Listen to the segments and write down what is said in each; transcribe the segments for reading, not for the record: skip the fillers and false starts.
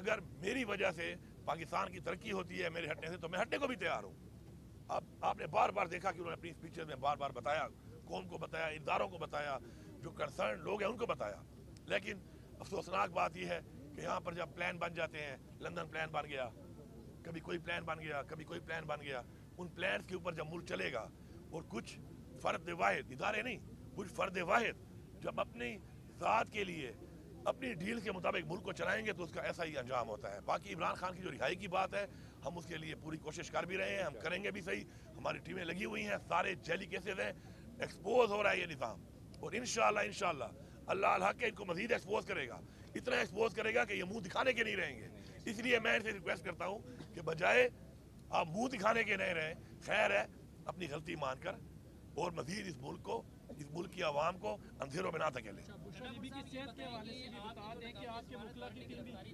اگر میری وجہ سے پاکستان کی ترقی ہوتی ہے میرے ہٹنے سے تو میں ہٹنے کو بھی تیار ہوں. اب آپ نے بار بار دیکھا کہ انہوں نے اپنی اسپیچز میں بار بار بتایا, قوم کو بتایا, اداروں کو بتایا, جو کنسرن لوگ ہیں ان کو بتایا. لیکن افسوسناک بات یہ ہے کہ یہاں پر جب پلان بن جاتے ہیں, لندن پلان بن گیا, کبھی کوئی پلان بن گیا, کبھی کوئی پلان بن گیا, ان پلانز کے اوپر جب ملک چلے گا اور کچھ فرد واحد, ادارے نہیں, کچھ فرد واحد جب اپنی ذات کے لیے اپنی ڈیل کے مطابق ملک کو چلائیں گے تو اس کا ایسا ہی انجام ہوتا ہے. باقی عمران خان کی جو رہائی کی بات ہے, ہم اس کے لیے پوری کوشش کر بھی رہے ہیں, ہم کریں گے بھی صحیح. ہماری ٹیمیں لگی ہوئی ہیں, سارے جیلی کیسز ہیں, ایکسپوز ہو رہا ہے یہ نظام, اور انشاءاللہ اللہ الحق ان کو مزید ایکسپوز کرے گا, اتنا ایکسپوز کرے گا کہ یہ منہ دکھانے کے نہیں رہیں گے. اس لیے میں ان سے ریکویسٹ کرتا ہوں کہ بجائے آپ منہ دکھانے کے نہیں رہیں, خیر ہے اپنی غلطی مان کر اور مزید اس ملک کو, اس ملک کی عوام کو اندھیروں میں نہ دھکیلیں. بشرا بی بی کی صحت کے حوالے سے بھی بتا دیں کہ آپ کے مطلق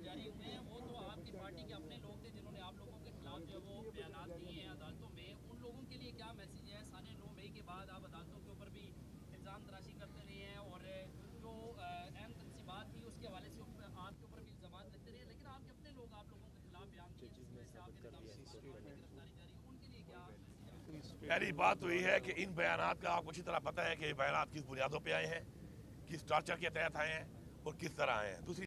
جاری ہوئے ہیں, وہ تو آپ کی پارٹی کے اپنے لوگ تھے جنہوں نے آپ لوگوں کے خلاف جو وہ بیانات دیے ہیں عدالتوں میں. ان لوگوں کے لیے کیا میسیج ہے؟ ساڑھے 9 مئی کے بعد آپ عدالتوں کے اوپر بھی الزام تراشی کرتے رہے ہیں اور جو اہم تنصیبات تھی اس کے حوالے سے آپ کے اوپر بھی الزامات لگتے رہے, لیکن آپ کے اپنے لوگ آپ لوگوں کے خلاف بیان دیے جس میں سے آپ کے خلاف گرفتاری جاری ہے, ان کے لیے کیا؟ پہلی بات تو یہ ہے کہ ان بیانات کا آپ کو اچھی طرح پتہ ہے کہ یہ بیانات کس بنیادوں پہ آئے ہیں, کس ٹارچر کے تحت آئے ہیں اور کس طرح آئے ہیں. دوسری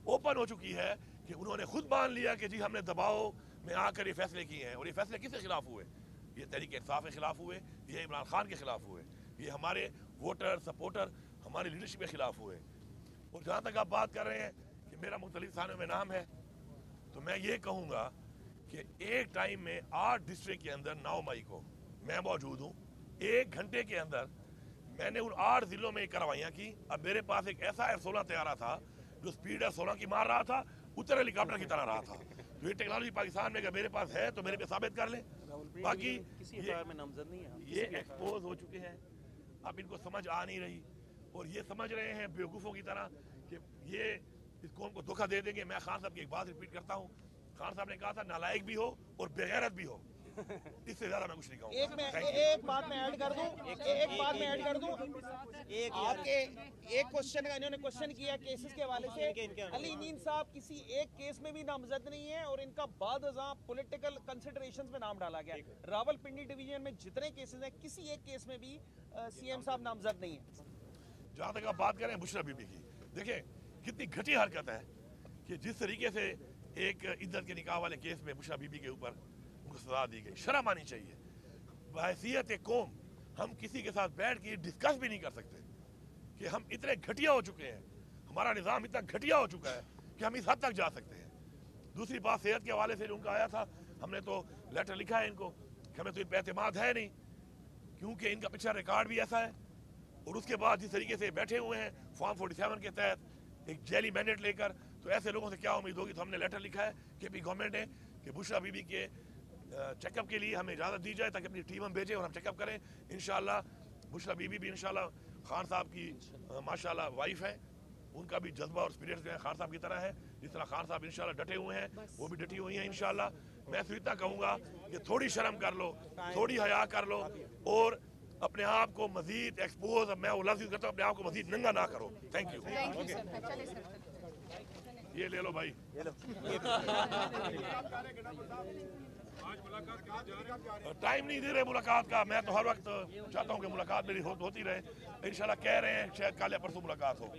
اوپن ہو چکی ہے کہ انہوں نے خود مان لیا کہ جی ہم نے دباؤ میں آ کر یہ فیصلے کیے ہیں, اور یہ فیصلے کس کے خلاف ہوئے؟ یہ تحریک انصاف کے خلاف ہوئے, یہ عمران خان کے خلاف ہوئے, یہ ہمارے ووٹر سپورٹر ہماری لیڈرشپ کے خلاف ہوئے. اور جہاں تک آپ بات کر رہے ہیں کہ میرا مختلف تھانوں میں نام ہے, تو میں یہ کہوں گا کہ ایک ٹائم میں 8 ڈسٹرکٹ کے اندر 9 مئی کو میں موجود ہوں. 1 گھنٹے کے اندر میں نے ان 8 ضلعوں میں کارروائیاں کی. اب میرے پاس ایک ایسا F-16 طیارہ تھا جو سپیڈ F-16 کی مار رہا تھا, اتر ہیلی کاپٹر کی طرح رہا تھا. جو یہ ٹیکنالوجی پاکستان میں اگر میرے پاس ہے تو میرے پہ ثابت کر لیں. باقی یہ ایکسپوز ہو چکے ہیں, اب ان کو سمجھ آ نہیں رہی اور یہ سمجھ رہے ہیں بیوقوفوں کی طرح کہ یہ اس قوم کو دھوکہ دے دیں گے. میں خان صاحب کی ایک بات ریپیٹ کرتا ہوں, خان صاحب نے کہا تھا نالائق بھی ہو اور بےغیرت بھی ہو, اس سے زیادہ میں کچھ نہیں کہوں گا. ایک بات میں ایڈ کر دوں, آپ کے ایک کوشچن کا انہوں نے کوشچن کیا کیسز کے حوالے سے. علی امین صاحب کسی ایک کیس میں بھی نامزد نہیں ہے اور ان کا بعد ازاں پولیٹیکل کنسیڈریشنز میں نام ڈالا گیا. راول پنڈی ڈویژن میں جتنے کیسز ہیں کسی ایک کیس میں بھی سی ایم صاحب نامزد نہیں ہیں. جہاں تک آپ بات کریں بشرا بی بی کی, دیکھیں کتنی گھٹی حرکت ہے کہ جس طریقے سے ایک عزت کے نکاح والے کیس میں بشرا بی بی کے اوپر ان کو سزا دی گئی. شرم آنی چاہیے. بحیثیت قوم ہم کسی کے ساتھ بیٹھ کے ڈسکس بھی نہیں کر سکتے کہ ہم اتنے گھٹیا ہو چکے ہیں, ہمارا نظام اتنا گھٹیا ہو چکا ہے کہ ہم اس حد تک جا سکتے ہیں. دوسری بات صحت کے حوالے سے ان کا آیا تھا, ہم نے تو لیٹر لکھا ہے ان کو کہ ہمیں تو ان پہ اعتماد ہے نہیں, کیونکہ ان کا پچھلا ریکارڈ بھی ایسا ہے. اور اس کے بعد جس طریقے سے بیٹھے ہوئے ہیں فارم 47 کے تحت ایک جیلی مینڈیٹ لے کر, تو ایسے لوگوں سے کیا امید ہوگی. تو ہم نے لیٹر لکھا ہے کہ بھی گورنمنٹ نے کہ بشرا بی بی کے چیک اپ کے لیے ہمیں اجازت دی جائے تاکہ اپنی ٹیم ہم بھیجیں اور ہم چیک اپ کریں. انشاءاللہ بشرا بی بی بھی انشاءاللہ خان صاحب کی ماشاءاللہ وائف ہے, ان کا بھی جذبہ اور اسپرٹ جو ہے خان صاحب کی طرح ہے. جس طرح خان صاحب انشاءاللہ ڈٹے ہوئے ہیں وہ بھی ڈٹی ہوئی ہیں انشاءاللہ. میں صرف اتنا کہوں گا کہ تھوڑی شرم کر لو, تھوڑی حیا کر لو اور اپنے آپ کو مزید ایکسپوز, میں وہ لفظ یوز کرتا ہوں, اپنے آپ کو مزید ننگا نہ کرو. Thank you. یہ لے لو بھائی. ٹائم نہیں دے رہے ملاقات کا, میں تو ہر وقت چاہتا ہوں کہ ملاقات میری ہوتی رہے. انشاءاللہ کہہ رہے ہیں شاید کل یا پرسوں ملاقات ہو.